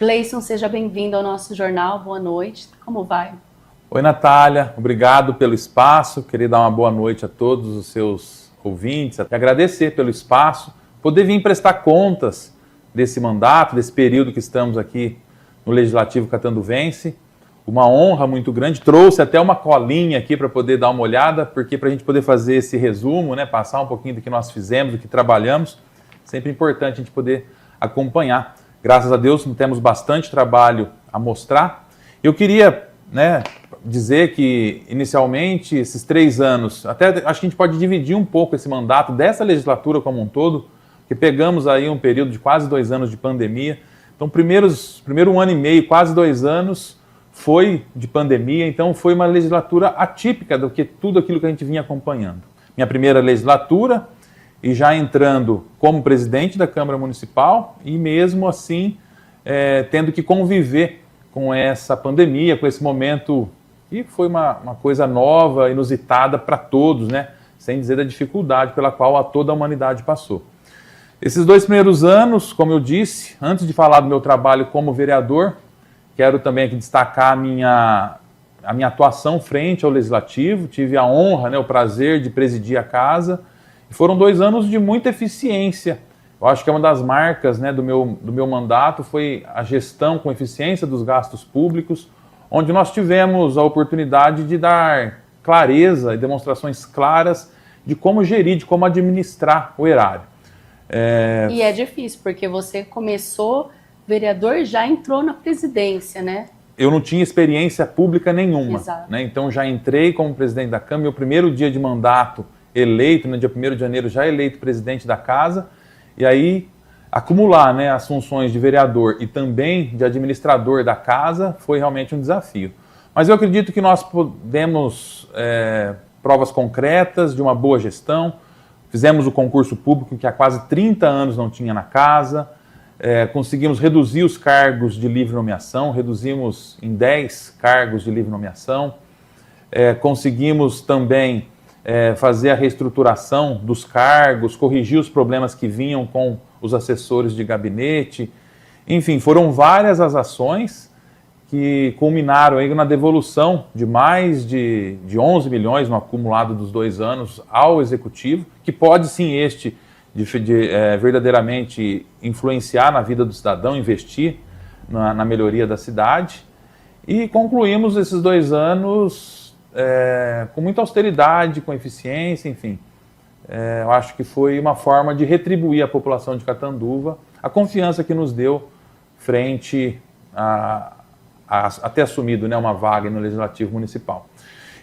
Gleison, seja bem-vindo ao nosso jornal. Boa noite. Como vai? Oi, Natália. Obrigado pelo espaço. Queria dar uma boa noite a todos os seus ouvintes. E agradecer pelo espaço. Poder vir prestar contas desse mandato, desse período que estamos aqui no Legislativo Catanduvense. Uma honra muito grande. Trouxe até uma colinha aqui para poder dar uma olhada, porque para a gente poder fazer esse resumo, né, passar um pouquinho do que nós fizemos, do que trabalhamos, sempre importante a gente poder acompanhar. Graças a Deus temos bastante trabalho a mostrar. Eu queria, dizer que inicialmente esses 3 anos, até acho que a gente pode dividir um pouco esse mandato dessa legislatura como um todo, que pegamos aí um período de quase 2 anos de pandemia. Então, primeiro 1 ano e meio, quase 2 anos, foi de pandemia, então foi uma legislatura atípica do que tudo aquilo que a gente vinha acompanhando. Minha primeira legislatura, e já entrando como presidente da Câmara Municipal, e mesmo assim tendo que conviver com essa pandemia, com esse momento, e foi uma coisa nova, inusitada para todos, sem dizer da dificuldade pela qual toda a humanidade passou. Esses 2 primeiros anos, como eu disse, antes de falar do meu trabalho como vereador, quero também aqui destacar a minha atuação frente ao Legislativo. Tive a honra, o prazer de presidir a casa. E foram 2 anos de muita eficiência. Eu acho que uma das marcas do meu mandato foi a gestão com eficiência dos gastos públicos, onde nós tivemos a oportunidade de dar clareza e demonstrações claras de como gerir, de como administrar o erário. E é difícil, porque você começou vereador e já entrou na presidência, né? Eu não tinha experiência pública nenhuma. Exato. Então já entrei como presidente da Câmara, meu primeiro dia de mandato eleito, no dia 1º de janeiro, já eleito presidente da casa, e aí acumular as funções de vereador e também de administrador da casa foi realmente um desafio. Mas eu acredito que nós podemos provas concretas de uma boa gestão. Fizemos o concurso público que há quase 30 anos não tinha na casa, conseguimos reduzir os cargos de livre nomeação, reduzimos em 10 cargos de livre nomeação, conseguimos também fazer a reestruturação dos cargos, corrigir os problemas que vinham com os assessores de gabinete. Enfim, foram várias as ações que culminaram aí na devolução de mais de 11 milhões no acumulado dos 2 anos ao Executivo, que pode sim verdadeiramente influenciar na vida do cidadão, investir na melhoria da cidade. E concluímos esses 2 anos com muita austeridade, com eficiência, enfim. Eu acho que foi uma forma de retribuir à população de Catanduva a confiança que nos deu frente a ter assumido uma vaga no Legislativo Municipal.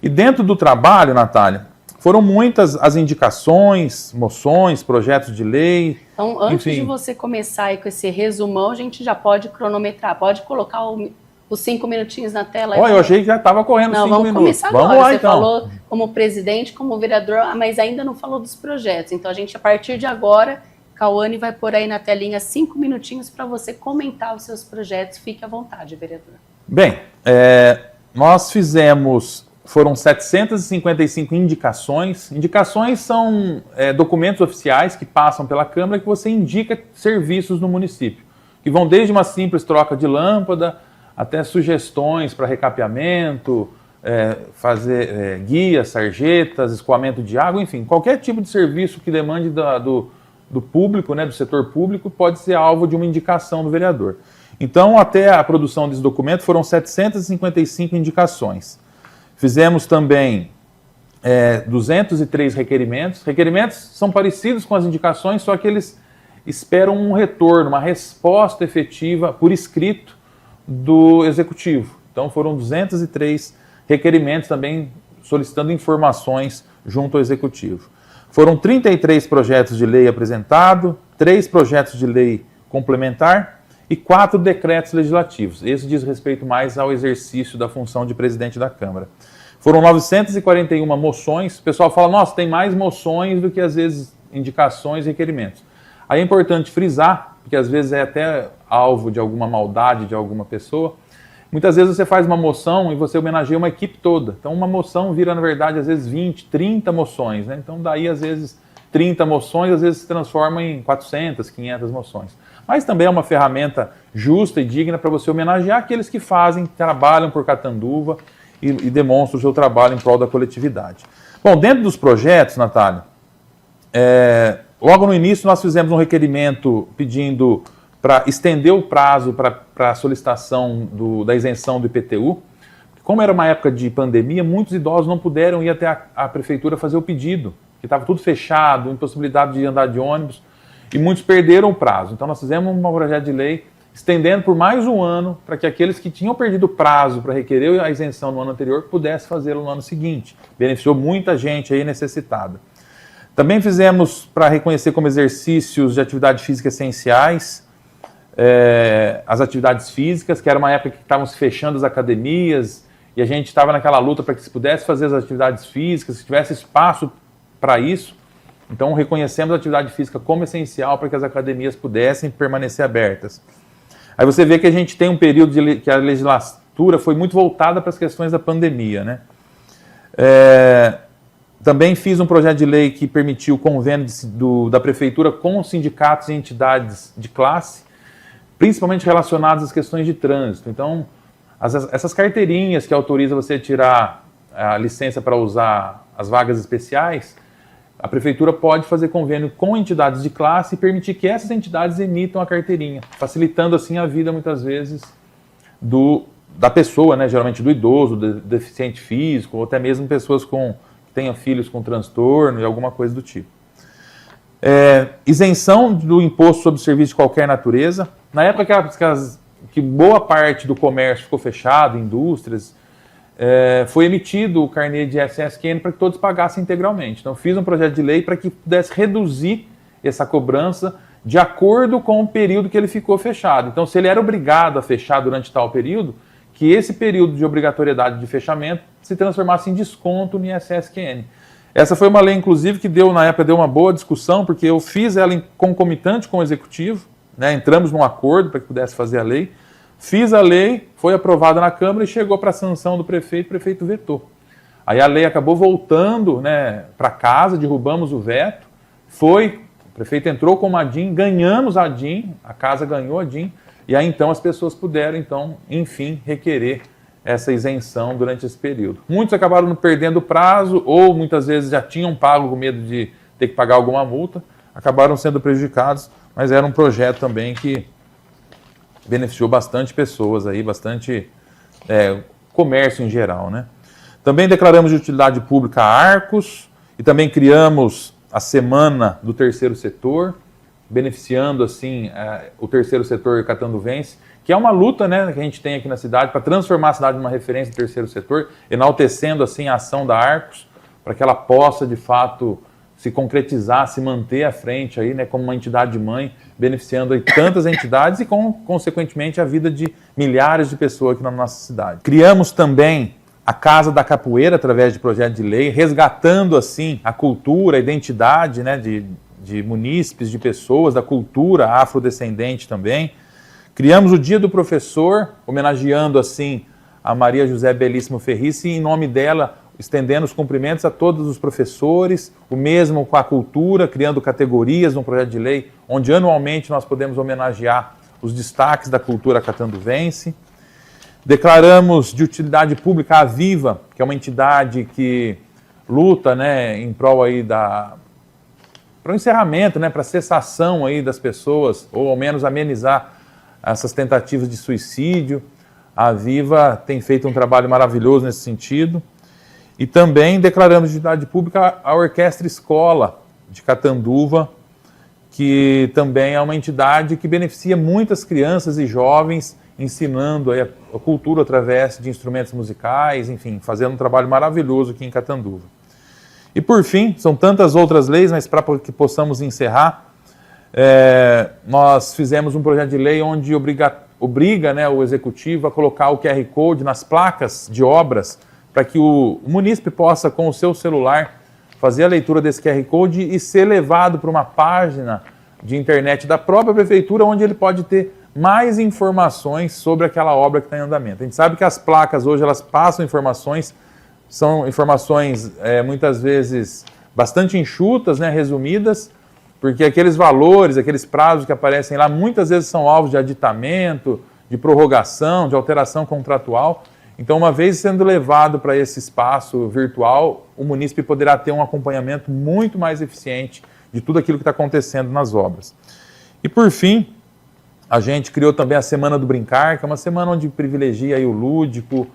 E dentro do trabalho, Natália, foram muitas as indicações, moções, projetos de lei. Então, antes de você começar aí com esse resumão, a gente já pode cronometrar, pode colocar os 5 minutinhos na tela. Olha, eu achei que já estava correndo 5 minutos. Não, vamos começar agora. Vamos lá, você então. falou como presidente, como vereador, mas ainda não falou dos projetos. Então, a gente, a partir de agora, Cauane vai pôr aí na telinha 5 minutinhos para você comentar os seus projetos. Fique à vontade, vereador. Bem, nós foram 755 indicações. Indicações são documentos oficiais que passam pela Câmara que você indica serviços no município, que vão desde uma simples troca de lâmpada até sugestões para recapeamento, fazer guias, sarjetas, escoamento de água, enfim, qualquer tipo de serviço que demande do público, do setor público, pode ser alvo de uma indicação do vereador. Então, até a produção desse documento, foram 755 indicações. Fizemos também 203 requerimentos. Requerimentos são parecidos com as indicações, só que eles esperam um retorno, uma resposta efetiva por escrito do Executivo. Então, foram 203 requerimentos também solicitando informações junto ao Executivo. Foram 33 projetos de lei apresentados, 3 projetos de lei complementar e 4 decretos legislativos. Esse diz respeito mais ao exercício da função de presidente da Câmara. Foram 941 moções. O pessoal fala, nossa, tem mais moções do que, às vezes, indicações e requerimentos. Aí é importante frisar, porque às vezes é até alvo de alguma maldade de alguma pessoa. Muitas vezes você faz uma moção e você homenageia uma equipe toda. Então uma moção vira, na verdade, às vezes 20, 30 moções. Então daí, às vezes, 30 moções, às vezes se transforma em 400, 500 moções. mas também é uma ferramenta justa e digna para você homenagear aqueles que fazem, trabalham por Catanduva e demonstram o seu trabalho em prol da coletividade. Bom, dentro dos projetos, Natália, logo no início nós fizemos um requerimento pedindo para estender o prazo para a solicitação da isenção do IPTU. Como era uma época de pandemia, muitos idosos não puderam ir até a prefeitura fazer o pedido, que estava tudo fechado, impossibilidade de andar de ônibus, e muitos perderam o prazo. Então nós fizemos um projeto de lei estendendo por mais um ano para que aqueles que tinham perdido o prazo para requerer a isenção no ano anterior pudessem fazê-lo no ano seguinte. Beneficiou muita gente aí necessitada. Também fizemos para reconhecer como exercícios de atividade física essenciais, as atividades físicas, que era uma época que estavam se fechando as academias, e a gente estava naquela luta para que se pudesse fazer as atividades físicas, se tivesse espaço para isso. Então reconhecemos a atividade física como essencial para que as academias pudessem permanecer abertas. Aí você vê que a gente tem um período que a legislatura foi muito voltada para as questões da pandemia, né? Também fiz um projeto de lei que permitiu o convênio da prefeitura com os sindicatos e entidades de classe, principalmente relacionadas às questões de trânsito. Então, essas carteirinhas que autorizam você a tirar a licença para usar as vagas especiais, a prefeitura pode fazer convênio com entidades de classe e permitir que essas entidades emitam a carteirinha, facilitando assim a vida, muitas vezes, da pessoa, né? Geralmente do idoso, do deficiente físico, ou até mesmo pessoas que tenham filhos com transtorno e alguma coisa do tipo. Isenção do imposto sobre serviço de qualquer natureza. Na época que boa parte do comércio ficou fechado, indústrias, foi emitido o carnê de SSQN para que todos pagassem integralmente. Então, fiz um projeto de lei para que pudesse reduzir essa cobrança de acordo com o período que ele ficou fechado. Então, se ele era obrigado a fechar durante tal período, que esse período de obrigatoriedade de fechamento se transformasse em desconto no ISSQN. Essa foi uma lei, inclusive, que na época deu uma boa discussão, porque eu fiz ela em concomitante com o Executivo, né? Entramos num acordo para que pudesse fazer a lei. Fiz a lei, foi aprovada na Câmara e chegou para a sanção do prefeito, o prefeito vetou. Aí a lei acabou voltando, né, para casa, derrubamos o veto, o prefeito entrou com uma DIN, ganhamos a DIN, a casa ganhou a DIN, e aí então as pessoas puderam, então, enfim, requerer essa isenção durante esse período. Muitos acabaram perdendo o prazo, ou muitas vezes já tinham pago com medo de ter que pagar alguma multa, acabaram sendo prejudicados, mas era um projeto também que beneficiou bastante pessoas aí, bastante comércio em geral, né? Também declaramos de utilidade pública a Arcos e também criamos a Semana do Terceiro Setor, beneficiando assim o terceiro setor catanduvense, que é uma luta, né, que a gente tem aqui na cidade para transformar a cidade numa referência do terceiro setor, enaltecendo assim a ação da Arcos para que ela possa de fato se concretizar, se manter à frente aí, né, como uma entidade mãe, beneficiando aí tantas entidades e, consequentemente, a vida de milhares de pessoas aqui na nossa cidade. Criamos também a Casa da Capoeira, através de projeto de lei, resgatando, assim, a cultura, a identidade, né, de munícipes, de pessoas, da cultura afrodescendente também. Criamos o Dia do Professor, homenageando, assim, a Maria José Belíssimo Ferrice, e em nome dela, estendendo os cumprimentos a todos os professores, o mesmo com a cultura, criando categorias num projeto de lei, onde anualmente nós podemos homenagear os destaques da cultura catanduvense. Declaramos de utilidade pública a Viva, que é uma entidade que luta, né, em prol aí para o encerramento, né, para a cessação aí das pessoas, ou ao menos amenizar essas tentativas de suicídio. A Viva tem feito um trabalho maravilhoso nesse sentido. E também declaramos de utilidade pública a Orquestra Escola de Catanduva, que também é uma entidade que beneficia muitas crianças e jovens, ensinando aí a cultura através de instrumentos musicais, enfim, fazendo um trabalho maravilhoso aqui em Catanduva. E por fim, são tantas outras leis, mas para que possamos encerrar, nós fizemos um projeto de lei onde obriga, né, o Executivo a colocar o QR Code nas placas de obras, para que o munícipe possa, com o seu celular, fazer a leitura desse QR Code e ser levado para uma página de internet da própria prefeitura, onde ele pode ter mais informações sobre aquela obra que está em andamento. A gente sabe que as placas hoje, elas passam informações, são informações muitas vezes bastante enxutas, né, resumidas, porque aqueles valores, aqueles prazos que aparecem lá, muitas vezes são alvos de aditamento, de prorrogação, de alteração contratual. Então, uma vez sendo levado para esse espaço virtual, o munícipe poderá ter um acompanhamento muito mais eficiente de tudo aquilo que está acontecendo nas obras. E, por fim, a gente criou também a Semana do Brincar, que é uma semana onde privilegia aí o lúdico,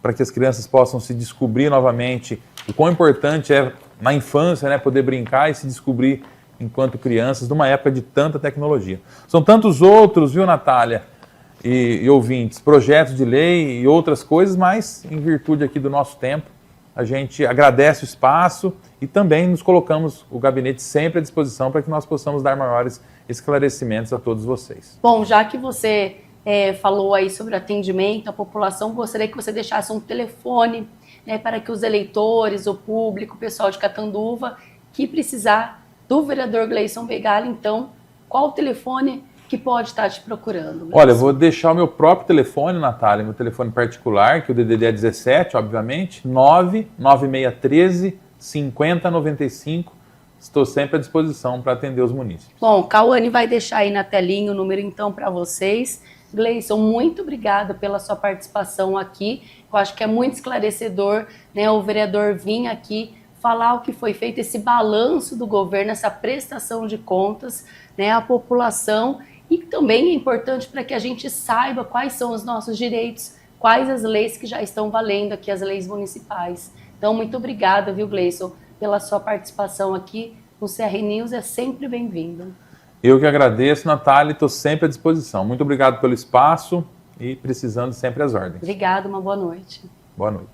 para que as crianças possam se descobrir novamente o quão importante é, na infância, né, poder brincar e se descobrir enquanto crianças, numa época de tanta tecnologia. São tantos outros, viu, Natália? E ouvintes, projetos de lei e outras coisas, mas em virtude aqui do nosso tempo, a gente agradece o espaço e também nos colocamos o gabinete sempre à disposição para que nós possamos dar maiores esclarecimentos a todos vocês. Bom, já que você falou aí sobre atendimento à população, gostaria que você deixasse um telefone, né, para que os eleitores, o público, o pessoal de Catanduva, que precisar do vereador Gleison Megali, então, qual o telefone que pode estar te procurando? Gleison? Olha, eu vou deixar o meu próprio telefone, Natália, meu telefone particular, que o DDD é 17, obviamente, 99613-5095. Estou sempre à disposição para atender os munícipes. Bom, Cauane vai deixar aí na telinha o número, então, para vocês. Gleison, muito obrigada pela sua participação aqui. Eu acho que é muito esclarecedor, né, o vereador vir aqui falar o que foi feito, esse balanço do governo, essa prestação de contas, né, à população, e também é importante para que a gente saiba quais são os nossos direitos, quais as leis que já estão valendo aqui, as leis municipais. Então, muito obrigada, viu, Gleison, pela sua participação aqui. O CR News é sempre bem-vindo. Eu que agradeço, Natália, e estou sempre à disposição. Muito obrigado pelo espaço e precisando sempre às ordens. Obrigada, uma boa noite. Boa noite.